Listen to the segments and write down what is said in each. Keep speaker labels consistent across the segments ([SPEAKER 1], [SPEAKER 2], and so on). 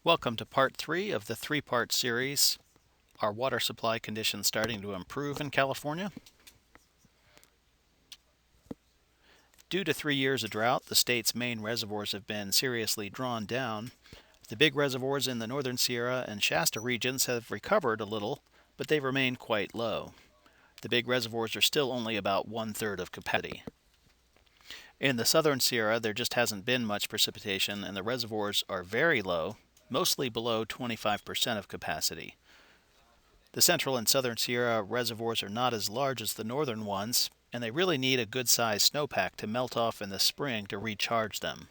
[SPEAKER 1] Welcome to part 3 of the three-part series, Are Water Supply Conditions Starting to Improve in California? Due to 3 years of drought, the state's main reservoirs have been seriously drawn down. The big reservoirs in the northern Sierra and Shasta regions have recovered a little, but they remain quite low. The big reservoirs are still only about one-third of capacity. In the southern Sierra, there just hasn't been much precipitation, and the reservoirs are very low, mostly below 25% of capacity. The central and southern Sierra reservoirs are not as large as the northern ones, and they really need a good-sized snowpack to melt off in the spring to recharge them.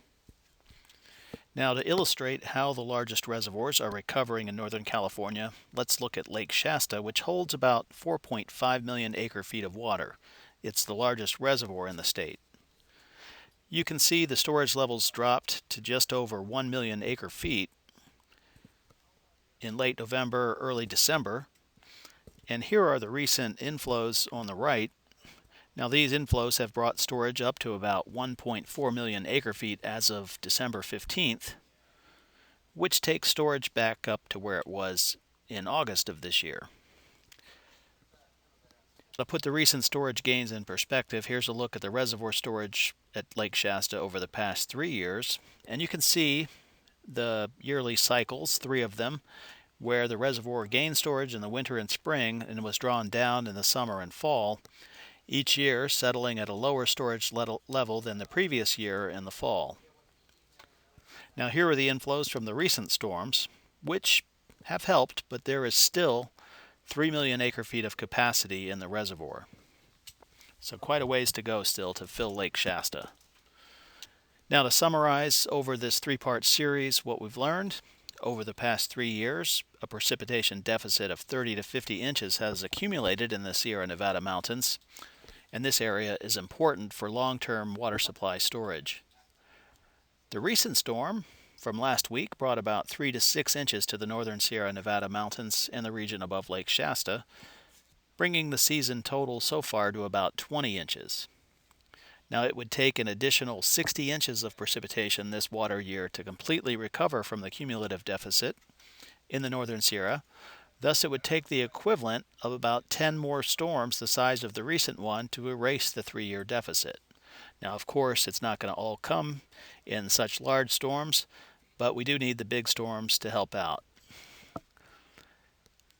[SPEAKER 1] Now, to illustrate how the largest reservoirs are recovering in Northern California, let's look at Lake Shasta, which holds about 4.5 million acre-feet of water. It's the largest reservoir in the state. You can see the storage levels dropped to just over 1 million acre-feet in late November, early December. And here are the recent inflows on the right. Now, these inflows have brought storage up to about 1.4 million acre-feet as of December 15th, which takes storage back up to where it was in August of this year. To put the recent storage gains in perspective, here's a look at the reservoir storage at Lake Shasta over the past 3 years, and you can see the yearly cycles, 3 of them, where the reservoir gained storage in the winter and spring and was drawn down in the summer and fall, each year settling at a lower storage level than the previous year in the fall. Now, here are the inflows from the recent storms, which have helped, but there is still 3 million acre-feet of capacity in the reservoir. So quite a ways to go still to fill Lake Shasta. Now, to summarize over this 3-part series what we've learned, over the past 3 years, a precipitation deficit of 30 to 50 inches has accumulated in the Sierra Nevada mountains, and this area is important for long-term water supply storage. The recent storm from last week brought about 3 to 6 inches to the northern Sierra Nevada mountains and the region above Lake Shasta, bringing the season total so far to about 20 inches. Now, it would take an additional 60 inches of precipitation this water year to completely recover from the cumulative deficit in the northern Sierra. Thus, it would take the equivalent of about 10 more storms the size of the recent one to erase the 3-year deficit. Now, of course, it's not going to all come in such large storms, but we do need the big storms to help out.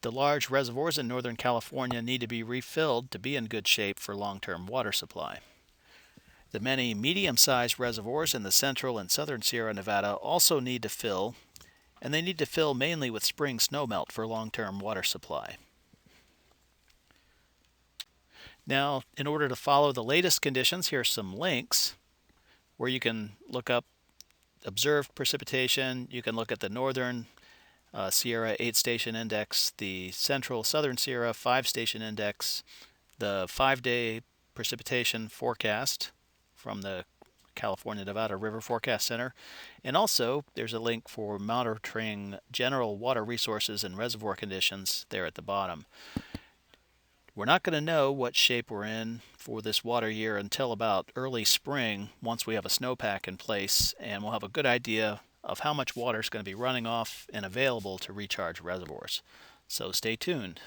[SPEAKER 1] The large reservoirs in Northern California need to be refilled to be in good shape for long-term water supply. The many medium-sized reservoirs in the central and southern Sierra Nevada also need to fill, and they need to fill mainly with spring snowmelt for long-term water supply. Now, in order to follow the latest conditions, here are some links where you can look up observed precipitation. You can look at the northern Sierra 8-station index, the central southern Sierra 5-station index, the 5-day precipitation forecast from the California Nevada River Forecast Center, and also there's a link for monitoring general water resources and reservoir conditions there at the bottom. We're not going to know what shape we're in for this water year until about early spring, once we have a snowpack in place, and we'll have a good idea of how much water is going to be running off and available to recharge reservoirs. So stay tuned.